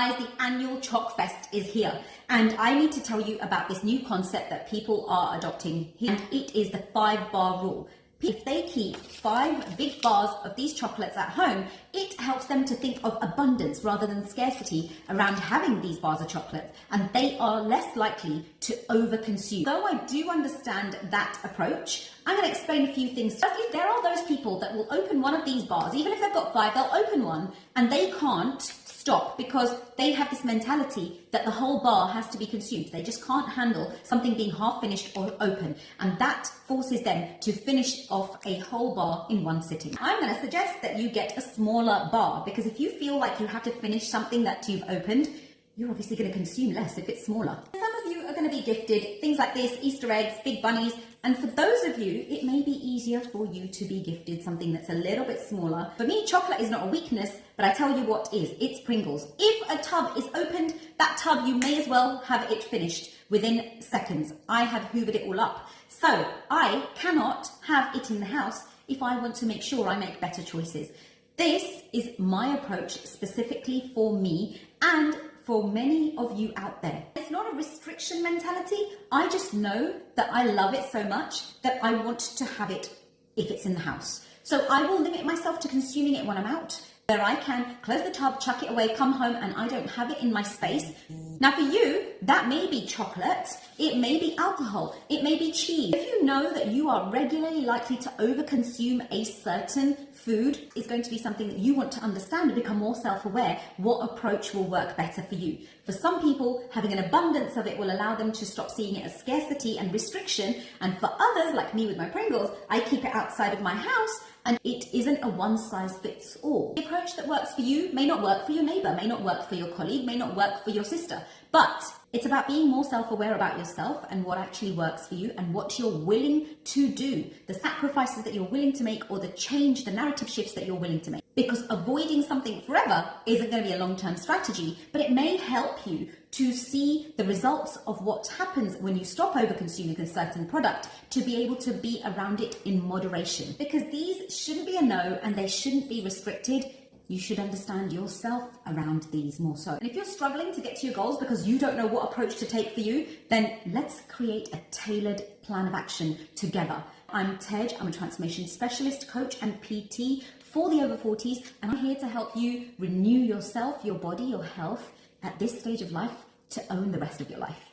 Guys, the annual CHOCS Fest is here, and I need to tell you about this new concept that people are adopting here, and it is the 5-bar rule. If they keep 5 big bars of these chocolates at home, it helps them to think of abundance rather than scarcity around having these bars of chocolate, and they are less likely to overconsume. Though I do understand that approach, I'm going to explain a few things. Firstly, there are those people that will open one of these bars, even if they've got 5, they'll open one and they can't stop because they have this mentality that the whole bar has to be consumed. They just can't handle something being half finished or open, and that forces them to finish off a whole bar in one sitting. I'm going to suggest that you get a smaller bar, because if you feel like you have to finish something that you've opened, you're obviously going to consume less if it's smaller. Some of you are going to be gifted things like this, Easter eggs, big bunnies, and for those of you, it may be easier for you to be gifted something that's a little bit smaller. For me, chocolate is not a weakness, but I tell you what is, it's Pringles. If a tub is opened, that tub, you may as well have it finished within seconds. I have hoovered it all up. So I cannot have it in the house if I want to make sure I make better choices. This is my approach specifically for me and for many of you out there. It's not a restriction mentality. I just know that I love it so much that I want to have it if it's in the house. So I will limit myself to consuming it when I'm out, where I can close the tub, chuck it away, come home, and I don't have it in my space. Now for you, that may be chocolate, it may be alcohol, it may be cheese. If you know that you are regularly likely to overconsume a certain food, it's going to be something that you want to understand and become more self-aware. What approach will work better for you? For some people, having an abundance of it will allow them to stop seeing it as scarcity and restriction. And for others, like me with my Pringles, I keep it outside of my house, and it isn't a one-size-fits-all. The approach that works for you may not work for your neighbor, may not work for your colleague, may not work for your sister, but it's about being more self-aware about yourself and what actually works for you and what you're willing to do, the sacrifices that you're willing to make, or the change, the narrative shifts that you're willing to make. Because avoiding something forever isn't going to be a long-term strategy, but it may help you to see the results of what happens when you stop over-consuming a certain product, to be able to be around it in moderation. Because these shouldn't be a no, and they shouldn't be restricted. You should understand yourself around these more so. And if you're struggling to get to your goals because you don't know what approach to take for you, then let's create a tailored plan of action together. I'm Tej, I'm a transformation specialist, coach, and PT for the over 40s, and I'm here to help you renew yourself, your body, your health at this stage of life to own the rest of your life.